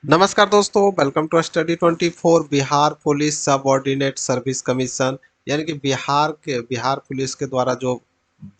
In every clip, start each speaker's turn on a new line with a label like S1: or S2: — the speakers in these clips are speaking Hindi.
S1: नमस्कार दोस्तों, welcome to study 24। Bihar police subordinate service commission यानी कि बिहार पुलिस के द्वारा जो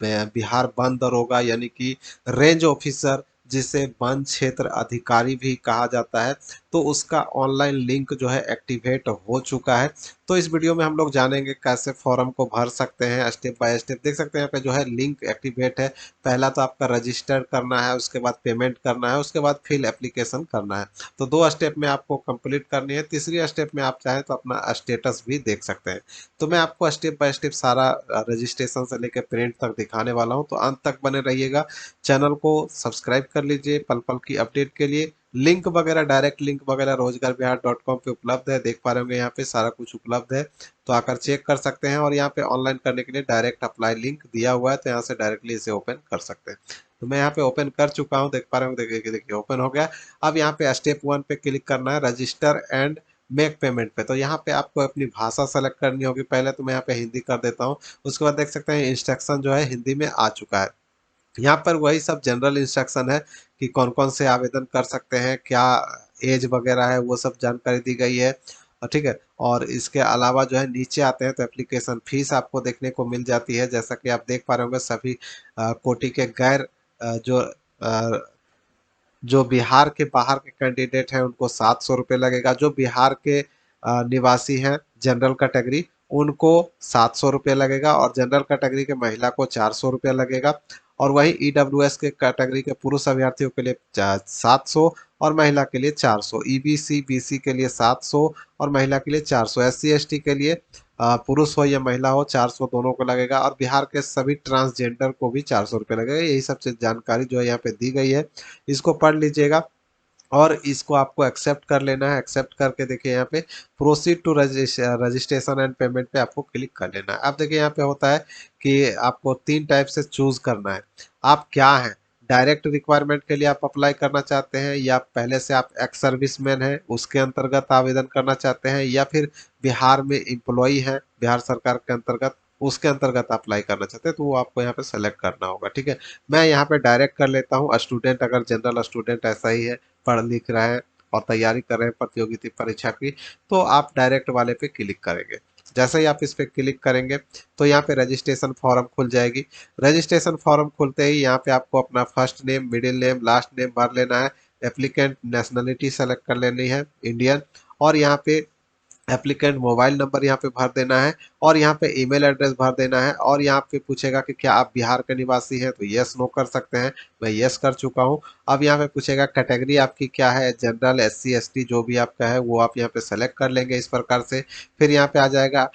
S1: बिहार वन दरोगा यानी कि रेंज ऑफिसर जिसे वन क्षेत्र अधिकारी भी कहा जाता है, तो उसका ऑनलाइन लिंक जो है एक्टिवेट हो चुका है। तो इस वीडियो में हम लोग जानेंगे कैसे फॉर्म को भर सकते हैं, स्टेप बाय स्टेप। देख सकते हैं यहाँ पे जो है लिंक एक्टिवेट है। पहला तो आपका रजिस्टर करना है, उसके बाद पेमेंट करना है, उसके बाद फिल एप्लीकेशन करना है। तो दो स्टेप में आपको कंप्लीट करनी है। तीसरी स्टेप में आप चाहें तो अपना स्टेटस भी देख सकते हैं। तो मैं आपको स्टेप बाय स्टेप सारा रजिस्ट्रेशन से लेकर प्रिंट तक दिखाने वाला हूं, तो अंत तक बने रहिएगा। चैनल को सब्सक्राइब कर लीजिए पल पल की अपडेट के लिए। लिंक वगैरह, डायरेक्ट लिंक वगैरह रोजगारबिहार.com पे उपलब्ध है। देख पा रहे होंगे यहाँ पे सारा कुछ उपलब्ध है, तो आकर चेक कर सकते हैं। और यहाँ पे ऑनलाइन करने के लिए डायरेक्ट अप्लाई लिंक दिया हुआ है, तो यहाँ से डायरेक्टली इसे ओपन कर सकते हैं। तो मैं यहाँ पे ओपन कर चुका हूँ, देख पा रहे होंगे। देखिए ओपन हो गया। अब यहाँ पे स्टेप 1 पे क्लिक करना है, रजिस्टर एंड मेक पेमेंट पे। तो यहाँ पे आपको अपनी भाषा सेलेक्ट करनी होगी। पहले तो मैं यहाँ पे हिंदी कर देता हूँ। उसके बाद देख सकते हैं इंस्ट्रक्शन जो है हिंदी में आ चुका है। यहाँ पर वही सब जनरल इंस्ट्रक्शन है कि कौन कौन से आवेदन कर सकते हैं, क्या एज वगैरह है, वो सब जानकारी दी गई है। ठीक है। और इसके अलावा जो है नीचे आते हैं तो एप्लीकेशन फीस आपको देखने को मिल जाती है। जैसा कि आप देख पा रहे होंगे, सभी कोटि के गैर जो बिहार के बाहर के कैंडिडेट हैं उनको 700 रुपये लगेगा। जो बिहार के निवासी हैं जनरल कैटेगरी, उनको 700 रुपये लगेगा। और जनरल कैटेगरी के महिला को 400 रुपये लगेगा। और वहीं ईडब्ल्यूएस के कैटेगरी के पुरुष अभ्यर्थियों के लिए 700 और महिला के लिए 400। ईबीसी बीसी के लिए 700 और महिला के लिए 400। एससी एसटी के लिए पुरुष हो या महिला हो 400 दोनों को लगेगा। और बिहार के सभी ट्रांसजेंडर को भी 400 रुपये लगेगा। यही सबसे जानकारी जो है यहाँ पे दी गई है, इसको पढ़ लीजिएगा। और इसको आपको एक्सेप्ट कर लेना है। एक्सेप्ट करके देखिए यहाँ पे proceed to registration and payment पे आपको क्लिक कर लेना है। अब देखिए यहाँ पे होता है कि आपको 3 टाइप से चूज करना है। आप क्या हैं, डायरेक्ट रिक्वायरमेंट के लिए आप अप्लाई करना चाहते हैं, या पहले से आप एक्स सर्विसमैन हैं उसके अंतर्गत आवेदन करना चाहते हैं, या फिर बिहार में एम्प्लॉई हैं बिहार सरकार के अंतर्गत, उसके अंतर्गत अप्लाई करना चाहते हैं। तो वो आपको यहाँ पे सेलेक्ट करना होगा। ठीक है। मैं यहाँ पे डायरेक्ट कर लेता हूँ। स्टूडेंट, अगर जनरल स्टूडेंट ऐसा ही है, पढ़ लिख रहे हैं और तैयारी कर रहे हैं प्रतियोगिता परीक्षा की, तो आप डायरेक्ट वाले पे क्लिक करेंगे। जैसे ही आप इस पे क्लिक करेंगे तो यहाँ पे रजिस्ट्रेशन फॉर्म खुल जाएगी। रजिस्ट्रेशन फॉर्म खुलते ही यहाँ पे आपको अपना first name, middle name, last name भर लेना है। एप्लीकेंट नेशनलिटी सेलेक्ट कर लेनी है, इंडियन। और यहाँ पे एप्लीकेंट मोबाइल नंबर यहाँ पे भर देना है। और यहाँ पे ईमेल एड्रेस भर देना है। और यहाँ पे पूछेगा कि क्या आप बिहार के निवासी हैं, तो यस नो कर सकते हैं। मैं यस कर चुका हूँ। अब यहाँ पे पूछेगा कैटेगरी आपकी क्या है, जनरल, एससी एसटी जो भी आपका है वो आप यहाँ पे सेलेक्ट कर लेंगे इस प्रकार से। फिर यहाँ पे आ जाएगा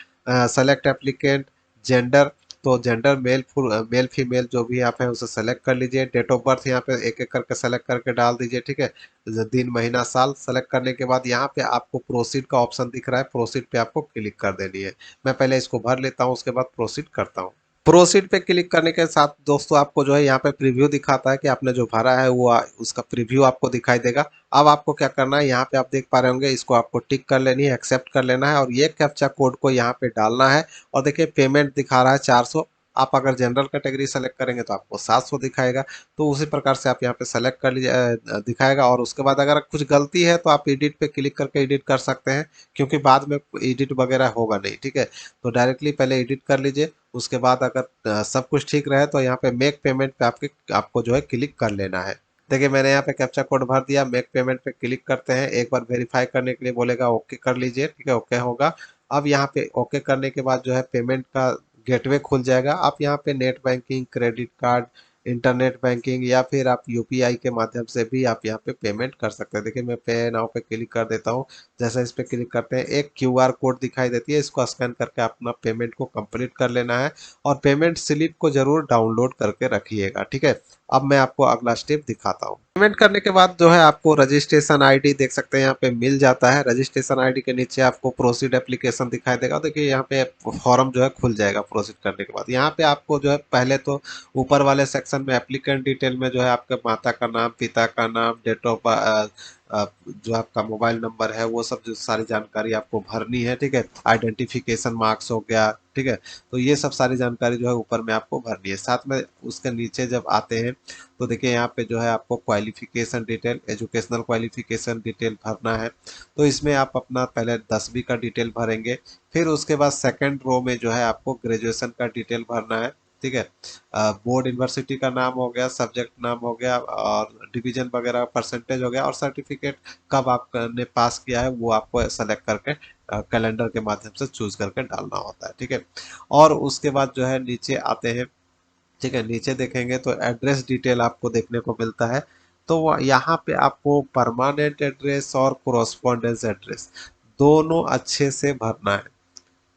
S1: सेलेक्ट एप्लीकेंट जेंडर। तो जेंडर मेल फीमेल जो भी आप है उसे सेलेक्ट कर लीजिए। डेट ऑफ बर्थ यहाँ पे एक एक करके सेलेक्ट करके डाल दीजिए। ठीक है। दिन महीना साल सेलेक्ट करने के बाद यहाँ पे आपको प्रोसीड का ऑप्शन दिख रहा है, प्रोसीड पे आपको क्लिक कर देनी है। मैं पहले इसको भर लेता हूँ, उसके बाद प्रोसीड करता हूँ। प्रोसीड पे क्लिक करने के साथ दोस्तों आपको जो है यहाँ पे प्रीव्यू दिखाता है कि आपने जो भरा है वो उसका प्रीव्यू आपको दिखाई देगा। अब आपको क्या करना है, यहाँ पे आप देख पा रहे होंगे, इसको आपको टिक कर लेनी है, एक्सेप्ट कर लेना है। और ये कैप्चा कोड को यहाँ पे डालना है। और देखिए पेमेंट दिखा रहा है 400। आप अगर जनरल कैटेगरी सेलेक्ट करेंगे तो आपको 700 दिखाएगा। तो उसी प्रकार से आप यहाँ पे सेलेक्ट कर लीजिए, दिखाएगा। और उसके बाद अगर कुछ गलती है तो आप एडिट पे क्लिक करके एडिट कर सकते हैं, क्योंकि बाद में एडिट वगैरह होगा नहीं। ठीक है। तो डायरेक्टली पहले एडिट कर लीजिए। उसके बाद अगर सब कुछ ठीक रहे तो यहाँ पे मेक पेमेंट पे आपको जो है क्लिक कर लेना है। देखिए मैंने यहाँ पे कैप्चा कोड भर दिया। मेक पेमेंट पे क्लिक करते हैं। एक बार वेरीफाई करने के लिए बोलेगा, ओके कर लीजिए। ठीक है, ओके होगा। अब यहाँ पे ओके करने के बाद जो है पेमेंट का गेटवे खुल जाएगा। आप यहाँ पे net banking, credit card, internet banking, या फिर आप यूपीआई के माध्यम से भी आप यहाँ पे पेमेंट कर सकते हैं। देखिए मैं पे नाउ पे क्लिक कर देता हूँ। जैसे इस पे क्लिक करते हैं एक क्यूआर कोड दिखाई देती है, इसको स्कैन करके अपना पेमेंट को कंप्लीट कर लेना है। और पेमेंट स्लिप को जरूर डाउनलोड करके रखिएगा। ठीक है। अब मैं आपको अगला स्टेप दिखाता हूँ। पेमेंट करने के बाद जो है आपको रजिस्ट्रेशन आईडी देख सकते हैं यहाँ पे मिल जाता है। रजिस्ट्रेशन आईडी के नीचे आपको प्रोसीड एप्लीकेशन दिखाई देगा। देखिए यहाँ पे फॉर्म जो है खुल जाएगा। प्रोसीड करने के बाद यहाँ पे आपको जो है पहले तो ऊपर वाले सेक्शन में एप्लीकेंट डिटेल में जो है आपके माता का नाम, पिता का नाम, डेट ऑफ जो आपका मोबाइल नंबर है, वो सब जो सारी जानकारी आपको भरनी है, ठीक है। आइडेंटिफिकेशन मार्क्स हो गया, ठीक है। तो ये सब सारी जानकारी जो है ऊपर में आपको भरनी है। साथ में उसके नीचे जब आते हैं तो देखिए यहाँ पे जो है आपको qualification detail, educational qualification detail भरना है। तो इसमें आप अपना पहले 10वीं का डिटेल भरेंगे, फिर उसके बाद सेकंड रो में जो है आपको ग्रेजुएशन का डिटेल भरना है, ठीक है। बोर्ड यूनिवर्सिटी का नाम हो गया, सब्जेक्ट नाम हो गया, और डिवीजन वगैरह परसेंटेज हो गया, और सर्टिफिकेट कब आपने पास किया है वो आपको सेलेक्ट करके कैलेंडर के माध्यम से चूज करके डालना होता है, ठीक है। और उसके बाद जो है नीचे आते हैं, ठीक है। नीचे देखेंगे तो एड्रेस डिटेल आपको देखने को मिलता है। तो यहाँ पे आपको परमानेंट एड्रेस और कोरोस्पोंडेंस एड्रेस दोनों अच्छे से भरना है।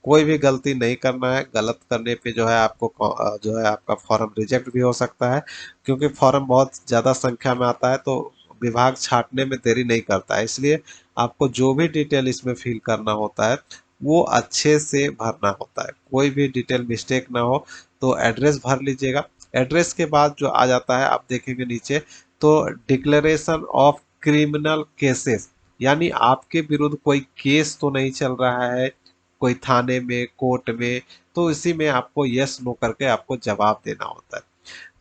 S1: कोई भी गलती नहीं करना है। गलत करने पे जो है आपको जो है आपका फॉर्म रिजेक्ट भी हो सकता है, क्योंकि फॉर्म बहुत ज़्यादा संख्या में आता है तो विभाग छांटने में देरी नहीं करता है। इसलिए आपको जो भी डिटेल इसमें फिल करना होता है वो अच्छे से भरना होता है, कोई भी डिटेल मिस्टेक ना हो। तो एड्रेस भर लीजिएगा। एड्रेस के बाद जो आ जाता है आप देखेंगे नीचे, तो डिक्लेरेशन ऑफ क्रिमिनल केसेस, यानी आपके विरुद्ध कोई केस तो नहीं चल रहा है कोई थाने में, कोर्ट में। तो इसी में आपको यस नो करके आपको जवाब देना होता है।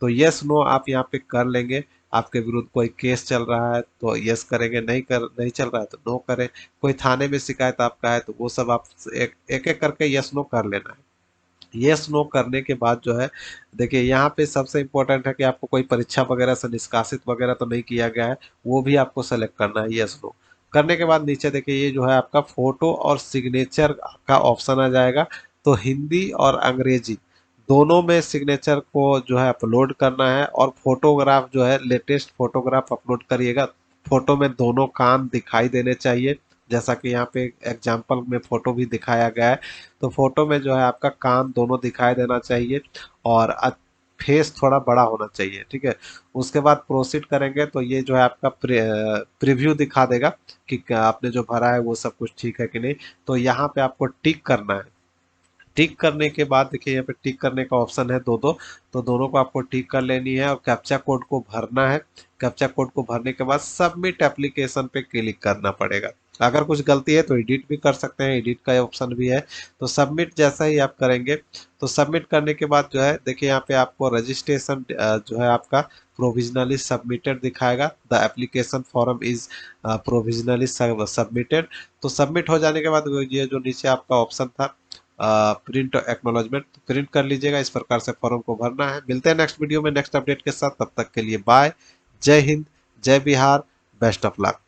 S1: तो यस नो आप यहाँ पे कर लेंगे। आपके विरुद्ध कोई केस चल रहा है तो यस करेंगे, नहीं चल रहा है तो नो करें। कोई थाने में शिकायत आपका है तो वो सब आप एक एक करके यस नो कर लेना है। यस नो करने के बाद जो है, देखिए यहाँ पे सबसे इम्पोर्टेंट है कि आपको कोई परीक्षा वगैरह से निष्कासित वगैरह तो नहीं किया गया है, वो भी आपको सेलेक्ट करना है। यस नो करने के बाद नीचे देखिए ये जो है आपका फोटो और सिग्नेचर का ऑप्शन आ जाएगा। तो हिंदी और अंग्रेजी दोनों में सिग्नेचर को जो है अपलोड करना है, और फोटोग्राफ जो है लेटेस्ट फोटोग्राफ अपलोड करिएगा। फोटो में दोनों कान दिखाई देने चाहिए, जैसा कि यहाँ पे एग्जाम्पल में फोटो भी दिखाया गया है। तो फोटो में जो है आपका कान दोनों दिखाई देना चाहिए, और फेस थोड़ा बड़ा होना चाहिए, ठीक है। उसके बाद प्रोसीड करेंगे तो ये जो है आपका प्रीव्यू दिखा देगा कि आपने जो भरा है वो सब कुछ ठीक है कि नहीं। तो यहाँ पे आपको टिक करना है। टिक करने के बाद देखिए यहाँ पे टिक करने का ऑप्शन है दो दो, तो दोनों को आपको टिक कर लेनी है और कैप्चा कोड को भरना है। कैप्चा कोड को भरने के बाद सबमिट एप्लीकेशन पे क्लिक करना पड़ेगा। अगर कुछ गलती है तो एडिट भी कर सकते हैं, एडिट का ऑप्शन भी है। तो सबमिट जैसा ही आप करेंगे, तो सबमिट करने के बाद जो है देखिए यहाँ पे आपको रजिस्ट्रेशन जो है आपका प्रोविजनली सबमिटेड दिखाएगा। The application form is provisionally submitted. तो सबमिट हो जाने के बाद ये जो नीचे आपका ऑप्शन था प्रिंट एक्नॉलेजमेंट, प्रिंट कर लीजिएगा। इस प्रकार से फॉर्म को भरना है। मिलते हैं नेक्स्ट वीडियो में नेक्स्ट अपडेट के साथ, तब तक के लिए बाय। जय हिंद, जय बिहार, बेस्ट ऑफ लक।